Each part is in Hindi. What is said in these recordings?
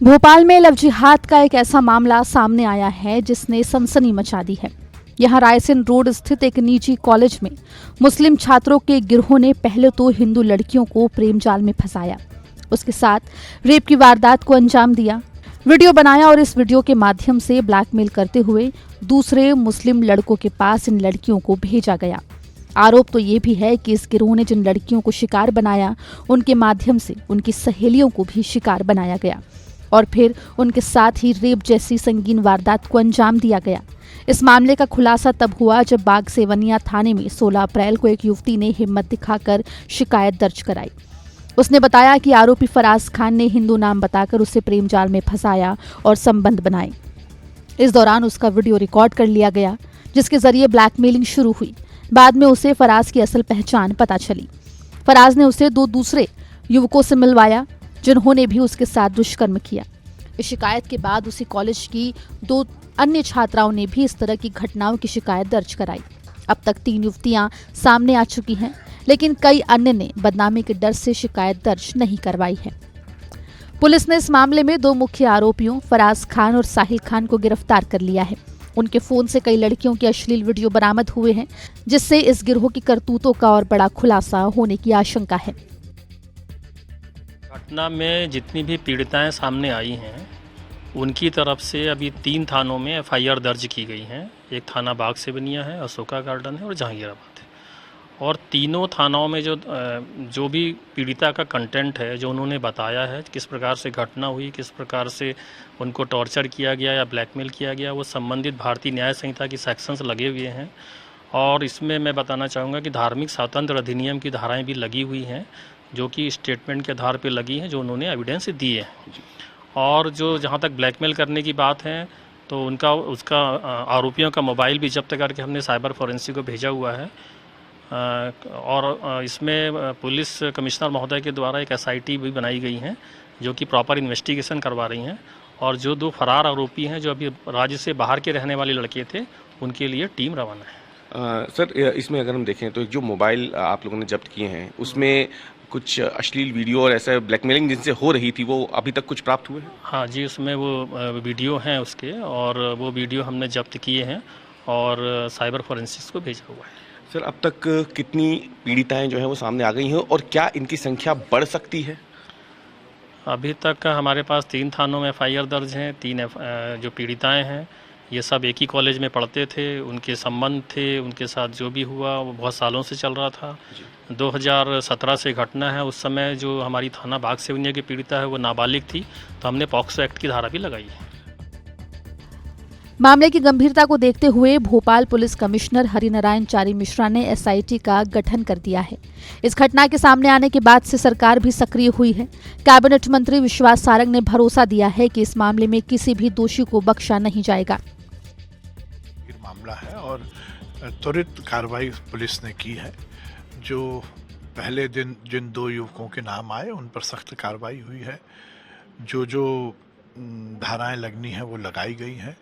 भोपाल में लव जिहाद का एक ऐसा मामला सामने आया है जिसने सनसनी मचा दी है। यहाँ रायसेन रोड स्थित एक निजी कॉलेज में मुस्लिम छात्रों के गिरोह ने पहले तो हिंदू लड़कियों को प्रेम जाल में फंसाया, उसके साथ रेप की वारदात को अंजाम दिया, वीडियो बनाया और इस वीडियो के माध्यम से ब्लैकमेल करते हुए दूसरे मुस्लिम लड़कों के पास इन लड़कियों को भेजा गया। आरोप तो ये भी है कि इस गिरोह ने जिन लड़कियों को शिकार बनाया उनके माध्यम से उनकी सहेलियों को भी शिकार बनाया गया और फिर उनके साथ ही रेप जैसी संगीन वारदात को अंजाम दिया गया। इस मामले का खुलासा तब हुआ जब बाग सेवनिया थाने में 16 अप्रैल को एक युवती ने हिम्मत दिखाकर शिकायत दर्ज कराई। उसने बताया कि आरोपी फराज खान ने हिंदू नाम बताकर उसे प्रेम जाल में फंसाया और संबंध बनाए। इस दौरान उसका वीडियो रिकॉर्ड कर लिया गया, जिसके जरिए ब्लैकमेलिंग शुरू हुई। बाद में उसे फराज की असल पहचान पता चली। फराज ने उसे 2 दूसरे युवकों से मिलवाया जिन्होंने भी उसके साथ दुष्कर्म किया। इस शिकायत के बाद उसी कॉलेज की 2 अन्य छात्राओं ने भी इस तरह की घटनाओं की शिकायत दर्ज कराई। अब तक 3 युवतियां सामने आ चुकी हैं, लेकिन कई अन्य ने बदनामी के डर से शिकायत दर्ज नहीं करवाई है। पुलिस ने इस मामले में 2 मुख्य आरोपियों फराज खान और साहिल खान को गिरफ्तार कर लिया है। उनके फोन से कई लड़कियों के अश्लील वीडियो बरामद हुए हैं, जिससे इस गिरोह की करतूतों का और बड़ा खुलासा होने की आशंका है। घटना में जितनी भी पीड़िताएं सामने आई हैं उनकी तरफ से अभी 3 थानों में एफआईआर दर्ज की गई हैं। एक थाना बाग सेवनिया है, अशोका गार्डन है और जहांगीराबाद है। और तीनों थानाओं में जो भी पीड़िता का कंटेंट है, जो उन्होंने बताया है किस प्रकार से घटना हुई, किस प्रकार से उनको टॉर्चर किया गया या ब्लैकमेल किया गया, वो संबंधित भारतीय न्याय संहिता की सेक्शंस लगे हुए हैं। और इसमें मैं बताना चाहूँगा कि धार्मिक स्वातंत्र अधिनियम की धाराएँ भी लगी हुई हैं, जो कि स्टेटमेंट के आधार पर लगी हैं, जो उन्होंने एविडेंस दिए हैं। और जो जहाँ तक ब्लैकमेल करने की बात है तो उसका आरोपियों का मोबाइल भी जब्त करके हमने साइबर फोरेंसिक को भेजा हुआ है। और इसमें पुलिस कमिश्नर महोदय के द्वारा एक एसआईटी भी बनाई गई है, जो कि प्रॉपर इन्वेस्टिगेशन करवा रही हैं। और जो 2 फरार आरोपी हैं, जो अभी राज्य से बाहर के रहने वाले लड़के थे, उनके लिए टीम रवाना है। सर, इसमें अगर हम देखें तो जो मोबाइल आप लोगों ने जब्त किए हैं उसमें कुछ अश्लील वीडियो और ऐसा ब्लैकमेलिंग जिनसे हो रही थी, वो अभी तक कुछ प्राप्त हुए हैं? हाँ जी, उसमें वो वीडियो हैं उसके, और वो वीडियो हमने जब्त किए हैं और साइबर फोरेंसिक्स को भेजा हुआ है। सर, अब तक कितनी पीड़िताएं जो हैं वो सामने आ गई हैं और क्या इनकी संख्या बढ़ सकती है? अभी तक हमारे पास 3 थानों में एफआईआर दर्ज हैं। 3 जो पीड़िताएं हैं ये सब एक ही कॉलेज में पढ़ते थे, उनके संबंध थे, उनके साथ जो भी हुआ वो बहुत सालों से चल रहा था। 2017 से घटना है। उस समय जो हमारी थाना बाग सेवनिया की पीड़िता है वो नाबालिग थी, तो हमने पॉक्सो एक्ट की धारा भी लगाई है। मामले की गंभीरता को देखते हुए भोपाल पुलिस कमिश्नर हरिनारायण चारी मिश्रा ने एसआईटी का गठन कर दिया है। इस घटना के सामने आने के बाद से सरकार भी सक्रिय हुई है। कैबिनेट मंत्री विश्वास सारंग ने भरोसा दिया है कि इस मामले में किसी भी दोषी को बख्शा नहीं जाएगा। मामला है और त्वरित कार्रवाई पुलिस ने की है। जो पहले दिन जिन 2 युवकों के नाम आए उन पर सख्त कार्रवाई हुई है। जो धाराएं लगनी है वो लगाई गई हैं।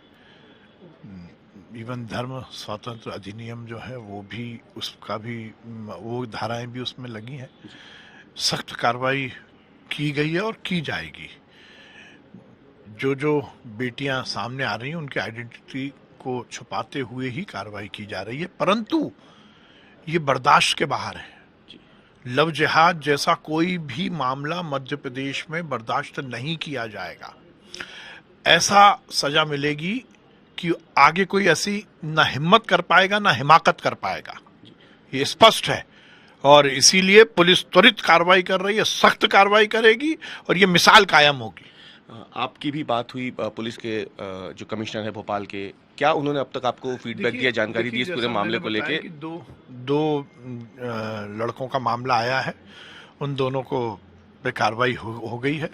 इवन धर्म स्वातंत्र अधिनियम जो है वो भी, उसका भी, वो धाराएं भी उसमें लगी हैं। सख्त कार्रवाई की गई है और की जाएगी। जो बेटियां सामने आ रही हैं उनके आइडेंटिटी को छुपाते हुए ही कार्रवाई की जा रही है, परंतु ये बर्दाश्त के बाहर है। लव जिहाद जैसा कोई भी मामला मध्य प्रदेश में बर्दाश्त नहीं किया जाएगा। ऐसा सजा मिलेगी कि आगे कोई ऐसी ना हिम्मत कर पाएगा ना हिमाकत कर पाएगा, ये स्पष्ट है। और इसीलिए पुलिस त्वरित कार्रवाई कर रही है, सख्त कार्रवाई करेगी और ये मिसाल कायम होगी। आपकी भी बात हुई पुलिस के जो कमिश्नर है भोपाल के, क्या उन्होंने अब तक आपको फीडबैक दिया, जानकारी दी इस पूरे मामले को लेके? 2 लड़कों का मामला आया है, उन दोनों को पे कार्रवाई हो गई है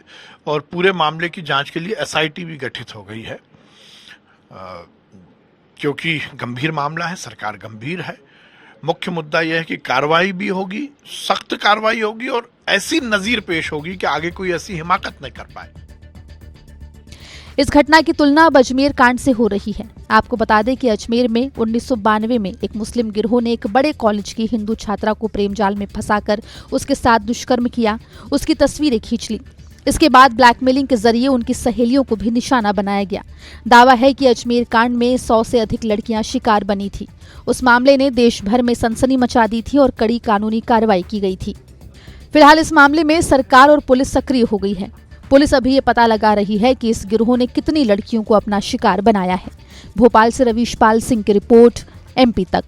और पूरे मामले की जांच के लिए एसआईटी भी गठित हो गई है। क्योंकि गंभीर मामला है, सरकार गंभीर है। मुख्य मुद्दा यह है कि कार्रवाई भी होगी, सख्त कार्रवाई होगी और ऐसी नजीर पेश होगी कि आगे कोई ऐसी हिमाकत नहीं कर पाए। इस घटना की तुलना अब अजमेर कांड से हो रही है। आपको बता दें कि अजमेर में 1992 में एक मुस्लिम गिरोह ने एक बड़े कॉलेज की हिंदू छात्रा को प्रेम जाल में फंसाकर उसके साथ दुष्कर्म किया, उसकी तस्वीरें खींच ली। इसके बाद ब्लैकमेलिंग के जरिए उनकी सहेलियों को भी निशाना बनाया गया। दावा है कि अजमेर कांड में 100 से अधिक लड़कियां शिकार बनी थी। उस मामले ने देश भर में सनसनी मचा दी थी और कड़ी कानूनी कार्रवाई की गई थी। फिलहाल इस मामले में सरकार और पुलिस सक्रिय हो गई है। पुलिस अभी ये पता लगा रही है कि इस गिरोह ने कितनी लड़कियों को अपना शिकार बनाया है। भोपाल से रवीश पाल सिंह की रिपोर्ट, MP तक।